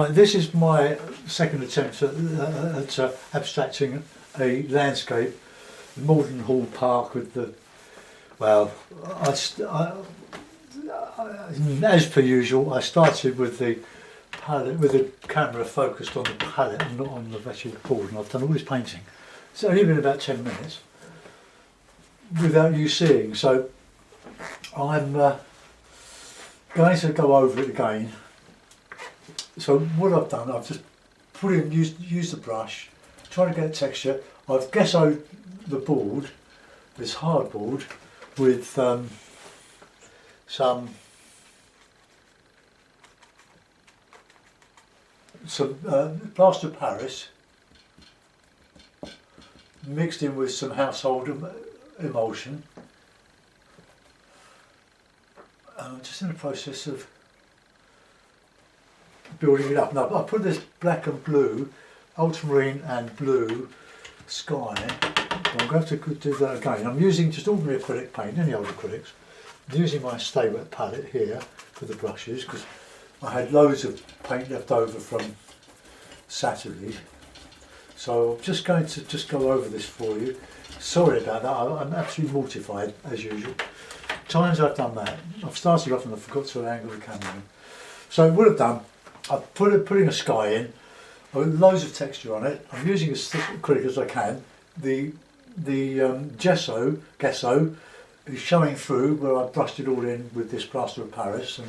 This is my second attempt at abstracting a landscape, Malden Hall Park with the, well, as per usual, I started with the palette, with the camera focused on the palette and not on the actual board, and I've done all this painting. It's only been about 10 minutes without you seeing, so I'm going to go over it again. So what I've done, I've just used the brush, trying to get a texture. I've gessoed the board, this hardboard, with some plaster of Paris, mixed in with some household emulsion. I'm just in the process of building it up. Now I put this black and blue, ultramarine and blue sky. I'm going to have to do that again. I'm using just ordinary acrylic paint, any old acrylics. I'm using my Stay Wet palette here for the brushes because I had loads of paint left over from Saturday. So I'm just going to go over this for you. Sorry about that, I'm absolutely mortified as usual. Times I've done that. I've started off and I forgot to angle the camera in. So what I've done, I've putting a sky in, I've got loads of texture on it. I'm using as thick acrylic as I can. The gesso is showing through where I brushed it all in with this plaster of Paris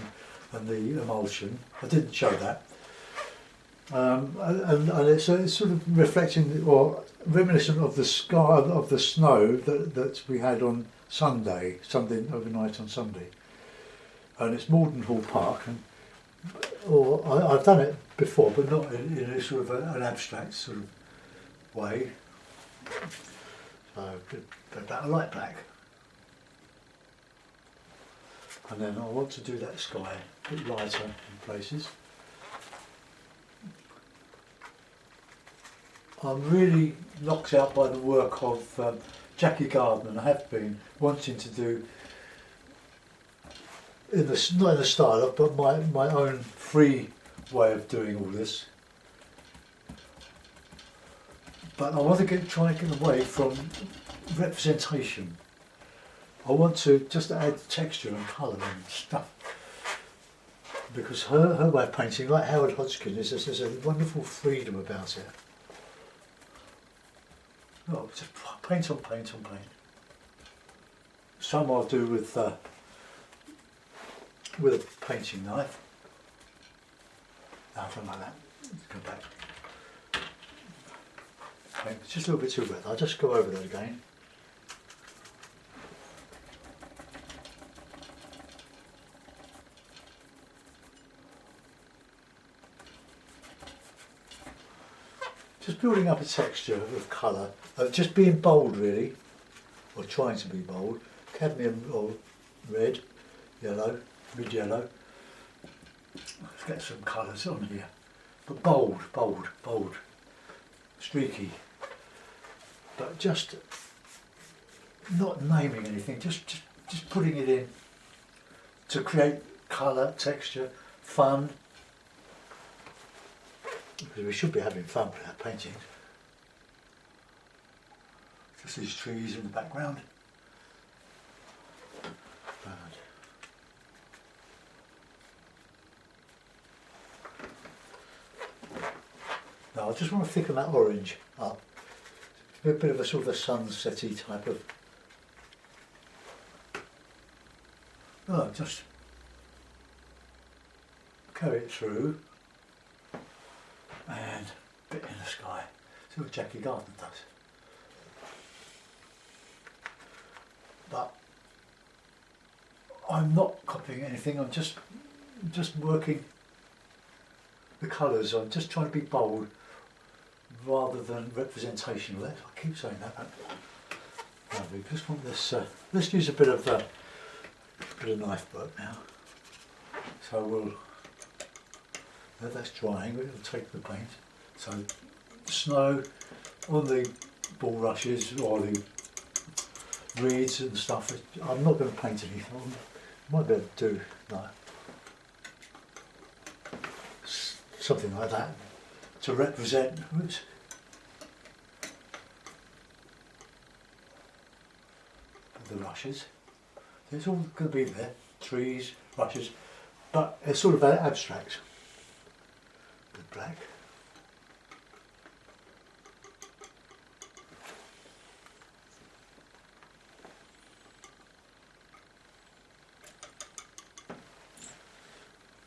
and the emulsion. I didn't show that. And it's sort of reflecting or reminiscent of the sky of the snow that we had on Sunday overnight on Sunday. And it's Malden Hall Park, and I've done it before, but not in a sort of an abstract sort of way. So put that light back, and then I want to do that sky a bit lighter in places. I'm really knocked out by the work of Jackie Gardner, and I have been wanting to do not in the style of, but my own free way of doing all this. But I want to try and get away from representation. I want to just add texture and colour and stuff. Because her way of painting, like Howard Hodgkin, there's a wonderful freedom about it. Oh, just paint on paint on paint. Some I'll do with a painting knife. Something like that. Go back. Okay, it's just a little bit too wet. I'll just go over that again. Just building up a texture of colour, of just being bold really, or trying to be bold. Cadmium or red, yellow, mid-yellow. Let's get some colours on here, but bold, bold, bold, streaky, but just not naming anything, just putting it in to create colour, texture, fun, because we should be having fun with our paintings. Just these trees in the background. Now I just want to thicken that orange up. It's a bit of a sort of a sunsetty type of. Oh, just carry it through and a bit in the sky. See what Jackie Gardner does. But I'm not copying anything. I'm just working the colours. I'm just trying to be bold rather than representational. I keep saying that. But we just want this. Let's use a bit of knife work now. So we'll. That's drying. We'll take the paint. So snow on the bulrushes or the reeds and stuff. I'm not going to paint anything. I might be able to do that. something like that, to represent the rushes. It's all going to be there, trees, rushes, but it's sort of abstract. The black.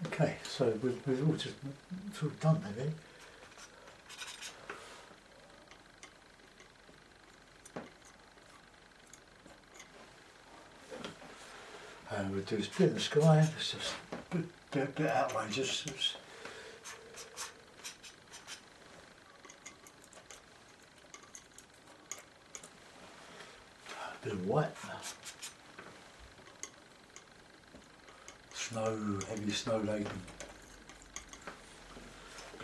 Okay, so we've all just sort of done that, really. And we'll do a split in the sky. It's just a bit outrageous. A bit of white. Snow, heavy snow laden.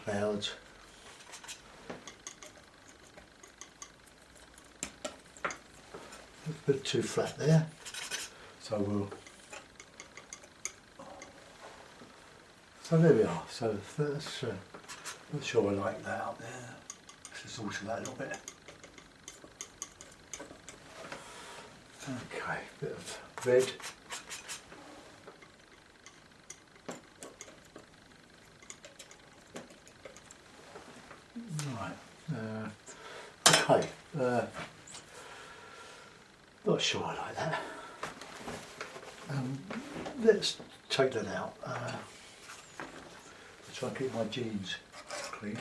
Clouds. A bit too flat there. So there we are. So that's not sure I like that up there. Let's just alter that a little bit. Okay, bit of red. Right. Okay. Not sure I like that. Let's take that out. Try and keep my jeans clean.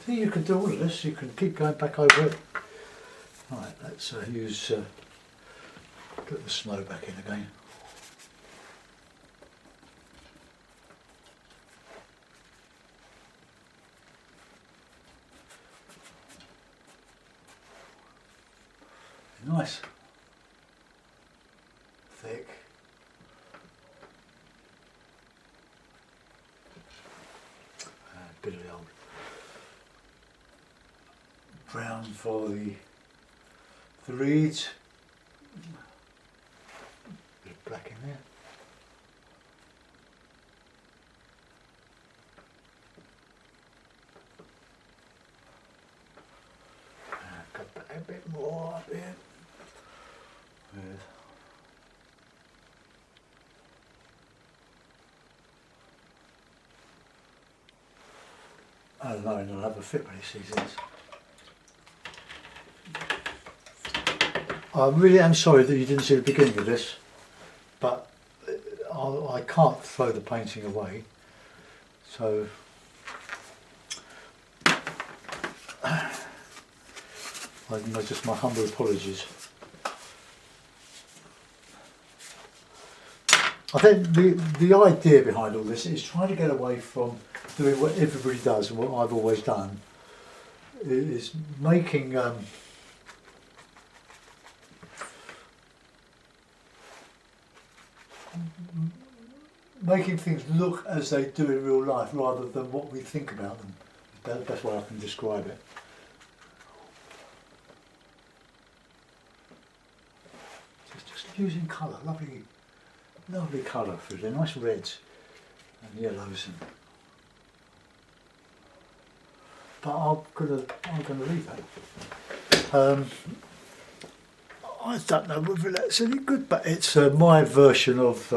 See, you can do all of this. You can keep going back over it. Right, let's use put the snow back in again. Nice, thick. Bit of the old brown for the reeds. Bit of black in there. Got a bit more up here. I don't know, it'll have a fit when he sees this. I really am sorry that you didn't see the beginning of this, but I can't throw the painting away, so just my humble apologies. I think the idea behind all this is trying to get away from doing what everybody does and what I've always done, is making things look as they do in real life rather than what we think about them. That's the best way I can describe it. Just using colour, lovely colour for the nice reds and yellows, but I'm gonna leave that. I don't know whether that's any good, but it's my version of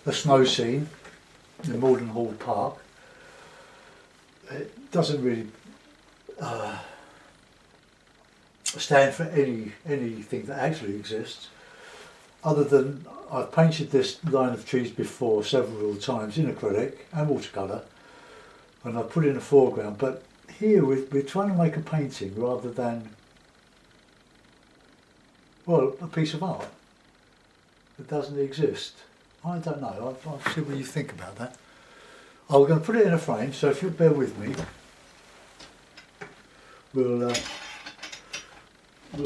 a snow scene in Malden Hall Park. It doesn't really stand for anything that actually exists, other than I've painted this line of trees before several times in acrylic and watercolour, and I put in a foreground, but here we're trying to make a painting rather than, well, a piece of art that doesn't exist. I don't know, I'll see what you think about that. I'm going to put it in a frame, so if you'll bear with me, we'll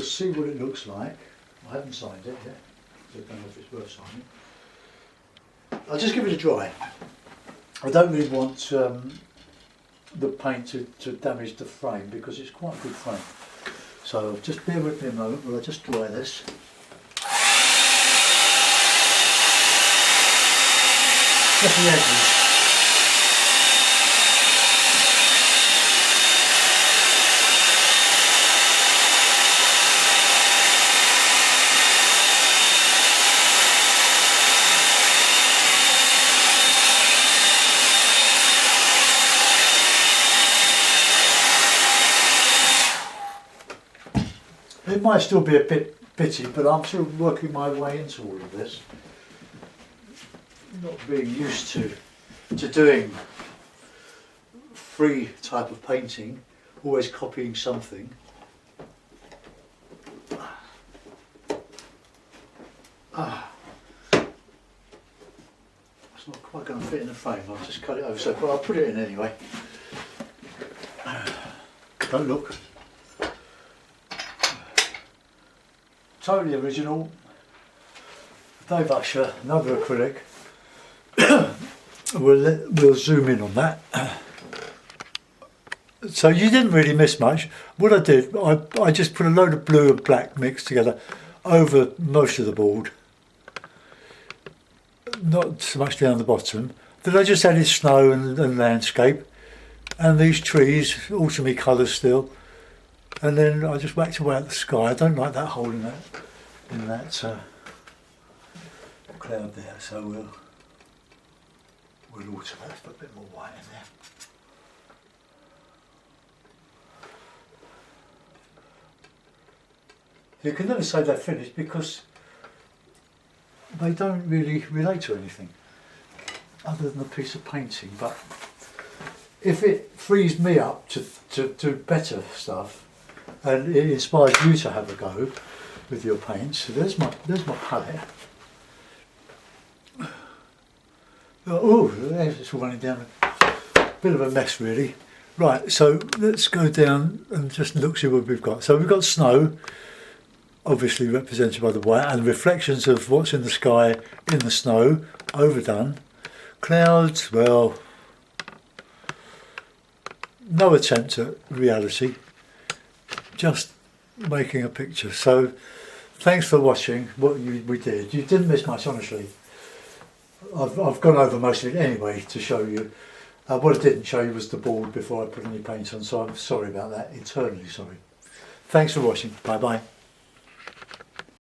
see what it looks like. I haven't signed it yet, so I don't know if it's worth signing. I'll just give it a dry. I don't really want the paint to damage the frame because it's quite a good frame. So just bear with me a moment while I just dry this. Just the edges. It might still be a bit bitty, but I'm sort of working my way into all of this. Not being used to doing free type of painting, always copying something. It's not quite going to fit in the frame. I'll just cut it over, so but I'll put it in anyway. Don't look. Totally original. Dave Usher, another acrylic. We'll zoom in on that. So you didn't really miss much. What I did, I just put a load of blue and black mixed together over most of the board. Not so much down the bottom. Then I just added snow and landscape. And these trees, autumny colours still. And then I just whacked away at the sky. I don't like that hole in that cloud there, so we'll alter that, put a bit more white in there. You can never say they're finished because they don't really relate to anything other than a piece of painting. But if it frees me up to do better stuff and it inspires you to have a go with your paints, so there's my palette. Oh, it's all running down. A bit of a mess really. Right, so let's go down and just look see what we've got. So we've got snow, obviously represented by the white, and reflections of what's in the sky in the snow, overdone. Clouds, well, no attempt at reality, just making a picture. So thanks for watching what we did. You didn't miss much, honestly. I've gone over most of it anyway to show you. What I didn't show you was the board before I put any paint on, so I'm sorry about that, eternally sorry. Thanks for watching, bye bye.